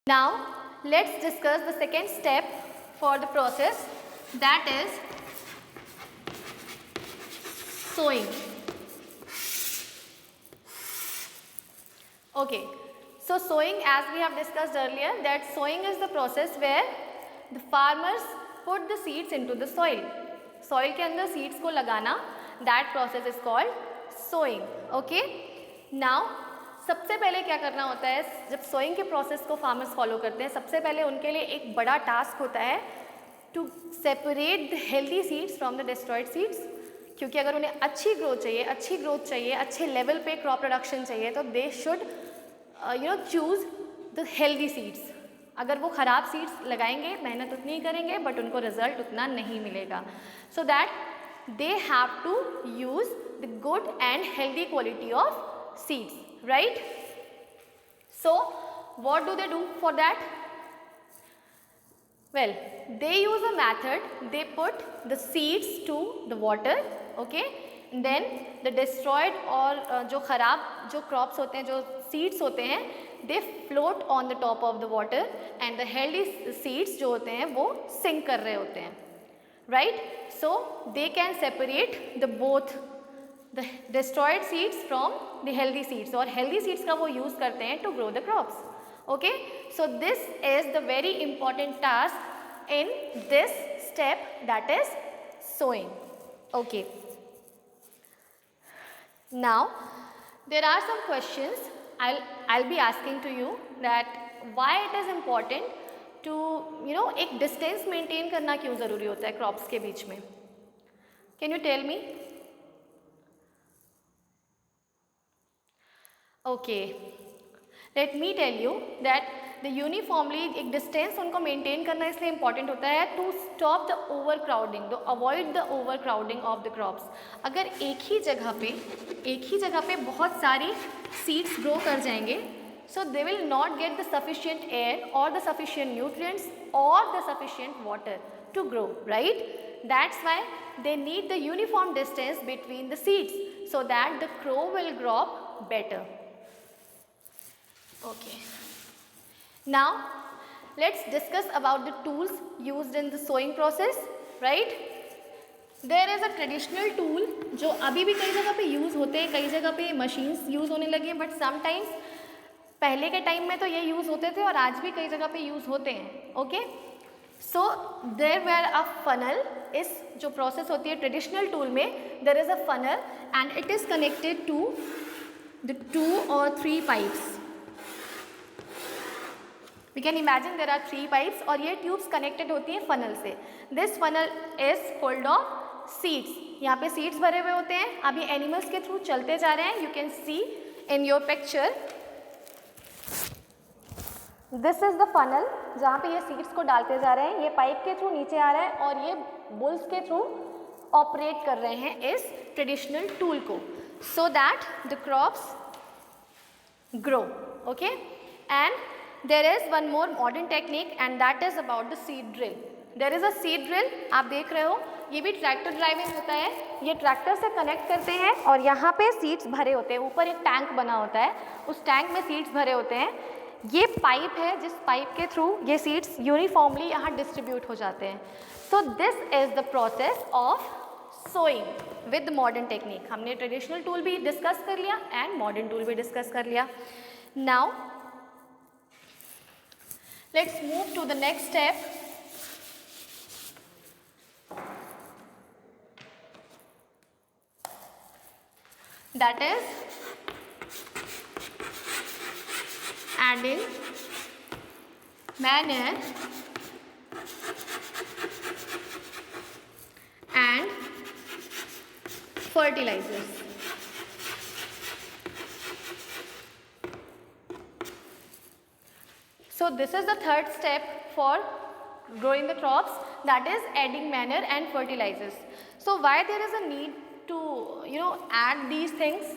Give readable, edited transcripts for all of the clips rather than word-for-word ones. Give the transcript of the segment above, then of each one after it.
Now let's discuss the second step for the process, that is sowing. Okay, so sowing, as we have discussed earlier, that sowing is the process where the farmers put the seeds into the soil. Soil के अंदर seeds को लगाना, that process is called sowing. Okay, now सबसे पहले क्या करना होता है, जब सोइंग के प्रोसेस को फार्मर्स फॉलो करते हैं, सबसे पहले उनके लिए एक बड़ा टास्क होता है to separate the healthy seeds from the destroyed seeds. क्योंकि अगर उन्हें अच्छी ग्रोथ चाहिए, अच्छे लेवल पे क्रॉप प्रोडक्शन चाहिए, तो they should choose the healthy seeds. अगर वो ख़राब सीड्स लगाएंगे, मेहनत उतनी ही करेंगे, बट उनको रिजल्ट उतना नहीं मिलेगा. So that they have to use the good and healthy quality of seeds, right? So what do they do for that? Well, they use a method. They put the seeds to the water, okay, and then the destroyed और जो खराब जो crops होते हैं, जो seeds होते हैं, they float on the top of the water, and the healthy seeds जो होते हैं वो sink कर रहे होते हैं, right? So they can separate the both the destroyed seeds from the healthy seeds, और healthy seeds का वो use करते हैं to grow the crops. Okay, so this is the very important task in this step, that is sowing. Okay, now there are some questions I'll be asking to you, that why it is important to एक distance maintain करना क्यों ज़रूरी होता है crops के बीच में. Can you tell me? Okay, let me tell you that the uniformly एक distance उनको मेंटेन करना इसलिए इम्पॉर्टेंट होता है to stop the overcrowding, to avoid the overcrowding of the crops. अगर एक ही जगह पे बहुत सारी सीड्स ग्रो कर जाएंगे, so they will not get the sufficient air और द सफिशिएंट न्यूट्रिएंट्स और the sufficient water to grow, right? That's why they need the uniform distance between the seeds so that the crop will grow up better. Okay, now let's discuss about the tools used in the sowing process, right? There is a traditional tool जो अभी भी कई जगह पे use होते हैं, कई जगह पे मशीन्स यूज़ होने लगे हैं, बट समटाइम्स पहले के टाइम में तो ये यूज़ होते थे और आज भी कई जगह पे यूज़ होते हैं. Okay, so there were a funnel. इस जो प्रोसेस होती है ट्रेडिशनल टूल में, there is a funnel and it is connected to the 2 or 3 pipes. We can imagine there are 3 pipes और ये ट्यूब्स कनेक्टेड होती हैं फनल से. This funnel is full of seeds. यहाँ पे सीड्स भरे हुए होते हैं. अभी एनिमल्स के थ्रू चलते जा रहे हैं. You can see in your picture, this is the funnel जहाँ पे ये सीड्स को डालते जा रहे हैं. ये पाइप के थ्रू नीचे आ रहा है और ये बुल्स के थ्रू ऑपरेट कर रहे हैं इस ट्रेडिशनल टूल को, so that the crops grow. Okay, and there is one more modern technique and that is about the seed drill. There is a seed drill. आप देख रहे हो, ये भी ट्रैक्टर ड्राइविंग होता है. ये ट्रैक्टर से कनेक्ट करते हैं और यहाँ पे सीड्स भरे होते हैं. ऊपर एक टैंक बना होता है, उस टैंक में सीड्स भरे होते हैं. ये पाइप है जिस पाइप के थ्रू ये सीड्स यूनिफॉर्मली यहाँ डिस्ट्रीब्यूट हो जाते हैं. So this is the process of sowing with modern technique. हमने ट्रेडिशनल टूल भी डिस्कस कर लिया एंड मॉडर्न टूल भी डिस्कस कर लिया. Now let's move to the next step. That is adding manure and fertilizers. So this is the third step for growing the crops, that is adding manure and fertilizers. So why there is a need to add these things?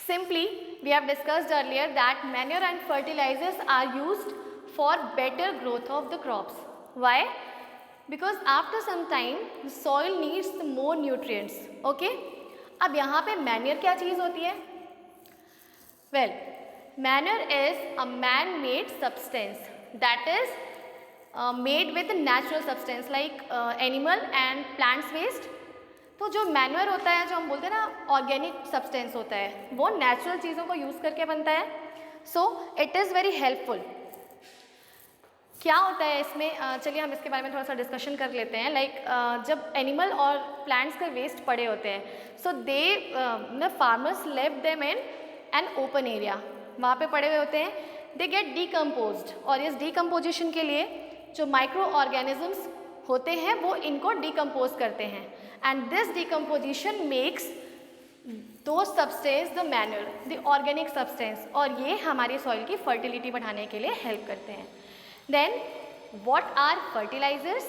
Simply, we have discussed earlier that manure and fertilizers are used for better growth of the crops. Why? Because after some time the soil needs the more nutrients. Okay, अब यहाँ पे manure क्या चीज़ होती है? Well, manure is a man made substance that is made with natural substance like animal and plants waste. तो जो manure होता है, जो हम बोलते हैं ना ऑर्गेनिक सब्सटेंस होता है, वो नेचुरल चीज़ों को यूज़ करके बनता है। So it is very helpful. क्या होता है इसमें, चलिए हम इसके बारे में थोड़ा सा डिस्कशन कर लेते हैं। लाइक जब एनिमल और प्लांट्स के वेस्ट पड़े होते हैं, सो दे फार्मर्स लेव them in an open area, वहाँ पे पड़े हुए होते हैं, दे गेट डीकम्पोज्ड। और इस डीकम्पोजिशन के लिए जो माइक्रो ऑर्गेनिजम्स होते हैं वो इनको डीकम्पोज करते हैं, एंड दिस डीकम्पोजिशन मेक्स दो substance the manure, the organic substance, और ये हमारी सॉइल की फर्टिलिटी बढ़ाने के लिए हेल्प करते हैं। Then what are fertilizers?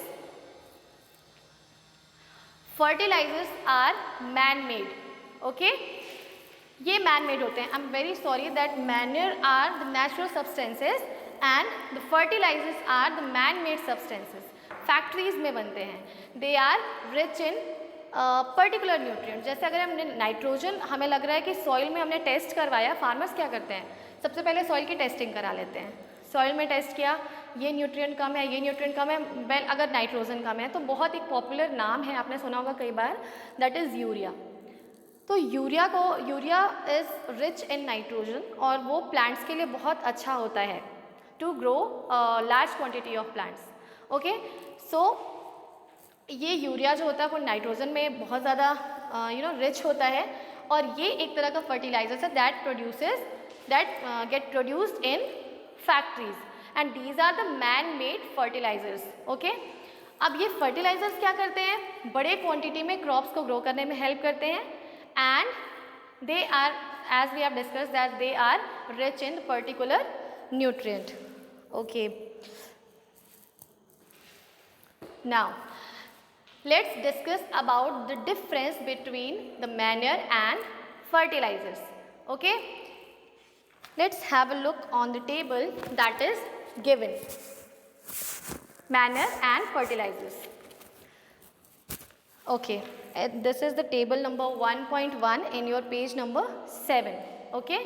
Fertilizers are man-made. Okay? ये man-made होते हैं. I'm very sorry that manure are the natural substances and the fertilizers are the man-made substances. Factories में बनते हैं. They are rich in particular nutrient. जैसे अगर हमने nitrogen, हमें लग रहा है कि सॉइल में हमने टेस्ट करवाया, फार्मर्स क्या करते हैं, सबसे पहले सॉइल की टेस्टिंग करा लेते हैं। सॉइल में टेस्ट किया, ये न्यूट्रिएंट कम है, ये न्यूट्रिएंट कम है, वेल अगर नाइट्रोजन कम है तो बहुत एक पॉपुलर नाम है, आपने सुना होगा कई बार, दैट इज़ यूरिया। तो urea is rich in nitrogen और वो प्लांट्स के लिए बहुत अच्छा होता है to grow large quantity of plants. Okay, so ये यूरिया जो होता है वो नाइट्रोजन में बहुत ज़्यादा रिच होता है, और ये एक तरह का फर्टिलाइजर है that get produced in factories, and these are the man made fertilisers. Okay, अब ये फर्टिलाइजर्स क्या करते हैं, बड़े क्वांटिटी में क्रॉप्स को ग्रो करने में हेल्प करते हैं, and they are, as we have discuss that they are rich in particular nutrient. Okay, now let's discuss about the difference between the manure and fertilizers. Okay, let's have a look on the table that is given, manure and fertilizers. Okay, this is the table number 1.1 in your page number 7. Okay,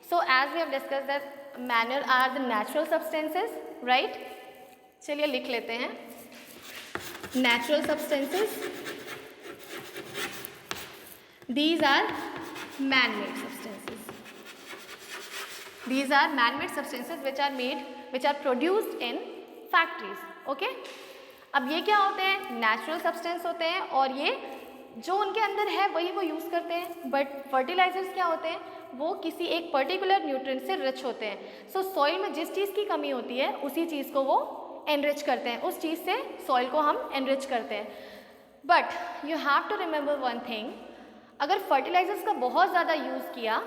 so as we have discussed that manure are the natural substances, right? चलिए लिख लेते हैं, natural substances, these are man-made substances, these are man-made substances which are produced in factories. Okay, अब ये क्या होते हैं, natural substance होते हैं, और ये जो उनके अंदर है वही वो यूज़ करते हैं। बट फर्टिलाइजर्स क्या होते हैं, वो किसी एक पर्टिकुलर न्यूट्रिएंट से रिच होते हैं। सो सॉइल में जिस चीज़ की कमी होती है उसी चीज़ को वो एनरिच करते हैं, उस चीज़ से सॉइल को हम एनरिच करते हैं। But you have to remember one thing, अगर फर्टिलाइजर्स का बहुत ज़्यादा यूज़ किया,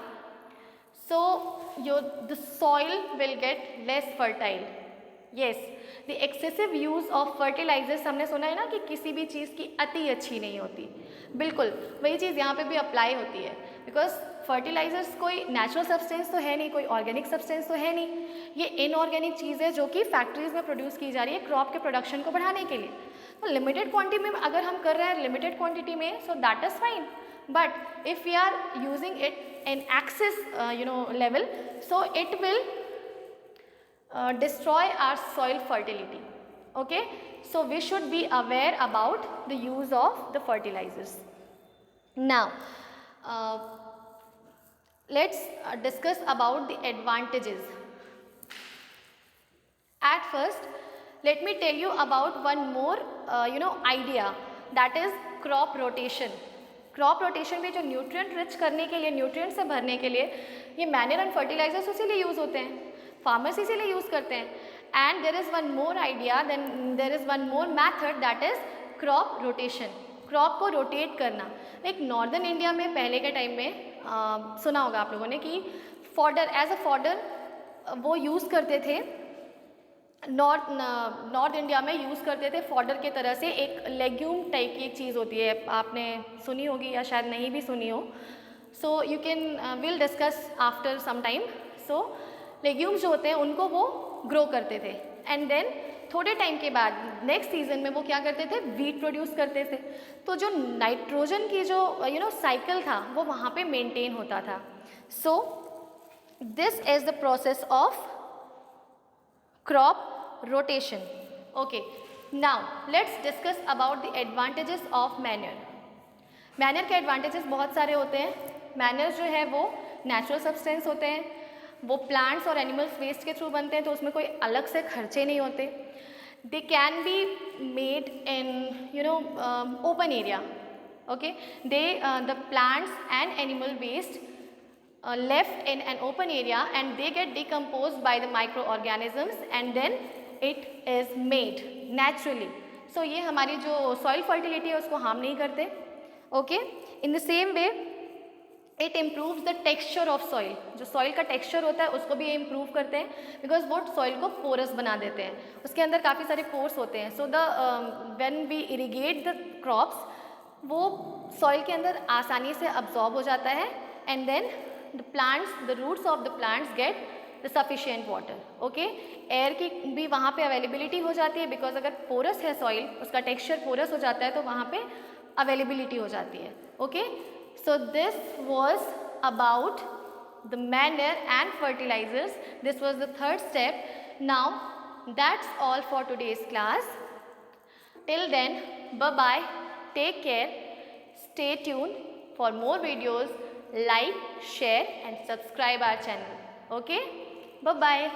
so the soil will get less fertile. Yes, the excessive use of fertilisers, हमने सुना है ना कि किसी भी चीज़ की अति अच्छी नहीं होती, बिल्कुल वही चीज़ यहाँ पे भी अप्लाई होती है। बिकॉज फर्टिलाइजर्स कोई नेचुरल सब्सटेंस तो है नहीं, कोई ऑर्गेनिक सब्सटेंस तो है नहीं, ये इनऑर्गेनिक चीज़ है जो कि फैक्ट्रीज में प्रोड्यूस की जा रही है क्रॉप के प्रोडक्शन को बढ़ाने के लिए। तो लिमिटेड क्वांटिटी में अगर हम कर रहे हैं, लिमिटेड क्वांटिटी में, so that is fine. But if we are using it in excess level, so it will destroy our soil fertility. Okay, so we should be aware about the use of the fertilizers. Now let's discuss about the advantages. At first let me tell you about one more idea, that is crop rotation. Crop rotation में जो nutrient rich करने के लिए, nutrient से भरने के लिए ये मैन्योर एंड फर्टिलाइजर्स उसी लिए यूज़ होते हैं, फार्मर्स इसीलिए यूज़ करते हैं। And there is one more idea, then there is one more method, that is crop rotation, crop को रोटेट करना। लाइक नॉर्दर्न इंडिया में पहले के टाइम में सुना होगा आप लोगों ने कि फॉडर, एज अ फॉडर वो यूज़ करते थे, नॉर्थ इंडिया में यूज़ करते थे फॉडर के तरह से। एक लेग्यूम टाइप की एक चीज़ होती है, आपने सुनी होगी या शायद नहीं भी सुनी हो, so you can will discuss after some time. So legumes जो होते हैं उनको वो ग्रो करते थे, एंड देन थोड़े टाइम के बाद नेक्स्ट सीजन में वो क्या करते थे, वीट प्रोड्यूस करते थे। तो जो नाइट्रोजन की जो साइकिल था वो वहाँ पे मेंटेन होता था। सो This is the process of crop rotation. Okay, now let's discuss about the advantages of manure. Manure के एडवांटेजेस बहुत सारे होते हैं. मैन्योर जो है वो नेचुरल सब्सटेंस होते हैं, वो प्लांट्स और एनिमल्स वेस्ट के थ्रू बनते हैं, तो उसमें कोई अलग से खर्चे नहीं होते. They can be made in open area. Okay, they the plants and animal waste left in an open area and they get decomposed by the microorganisms and then it is made naturally. So ये हमारी जो soil fertility है उसको harm नहीं करते. Okay, in the same way it improves the texture of soil. जो soil का texture होता है उसको भी ये improve करते हैं because वो soil को porous बना देते हैं. उसके अंदर काफ़ी सारे pores होते हैं. So the when we irrigate the crops वो soil के अंदर आसानी से absorb हो जाता है and then the roots of the plants get the sufficient water. Okay, air की भी वहाँ पे availability हो जाती है because अगर porous है soil, उसका texture porous हो जाता है तो वहाँ पे availability हो जाती है. Okay, so this was about the manure and fertilizers. This was the third step. Now that's all for today's class. Till then, bye bye, take care, stay tuned for more videos. Like, share and subscribe our channel. Okay, bye bye.